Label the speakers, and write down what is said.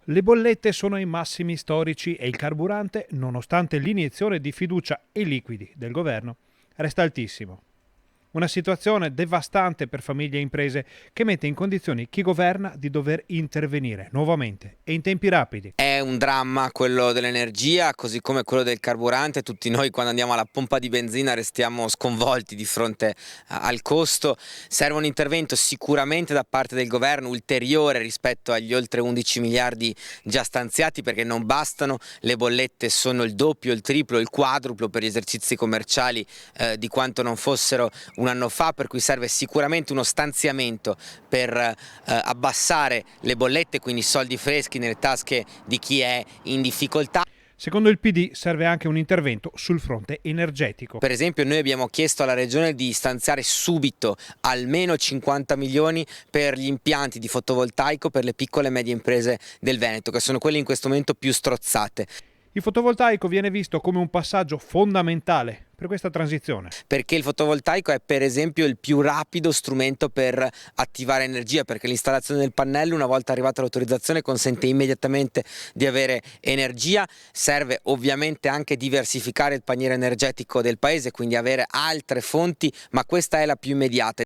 Speaker 1: Le bollette sono ai massimi storici e il carburante, nonostante l'iniezione di fiducia e liquidi del governo, resta altissimo. Una situazione devastante per famiglie e imprese che mette in condizioni chi governa di dover intervenire nuovamente e in tempi rapidi.
Speaker 2: È un dramma quello dell'energia, così come quello del carburante. Tutti noi quando andiamo alla pompa di benzina restiamo sconvolti di fronte al costo. Serve un intervento sicuramente da parte del governo ulteriore rispetto agli oltre 11 miliardi già stanziati, perché non bastano, le bollette sono il doppio, il triplo, il quadruplo per gli esercizi commerciali di quanto non fossero un anno fa, per cui serve sicuramente uno stanziamento per abbassare le bollette, quindi soldi freschi nelle tasche di chi è in difficoltà.
Speaker 1: Secondo il PD serve anche un intervento sul fronte energetico.
Speaker 2: Per esempio noi abbiamo chiesto alla Regione di stanziare subito almeno 50 milioni per gli impianti di fotovoltaico per le piccole e medie imprese del Veneto, che sono quelle in questo momento più strozzate.
Speaker 1: Il fotovoltaico viene visto come un passaggio fondamentale per questa transizione.
Speaker 2: Perché il fotovoltaico è per esempio il più rapido strumento per attivare energia, perché l'installazione del pannello, una volta arrivata l'autorizzazione, consente immediatamente di avere energia. Serve ovviamente anche diversificare il paniere energetico del paese, quindi avere altre fonti, ma questa è la più immediata.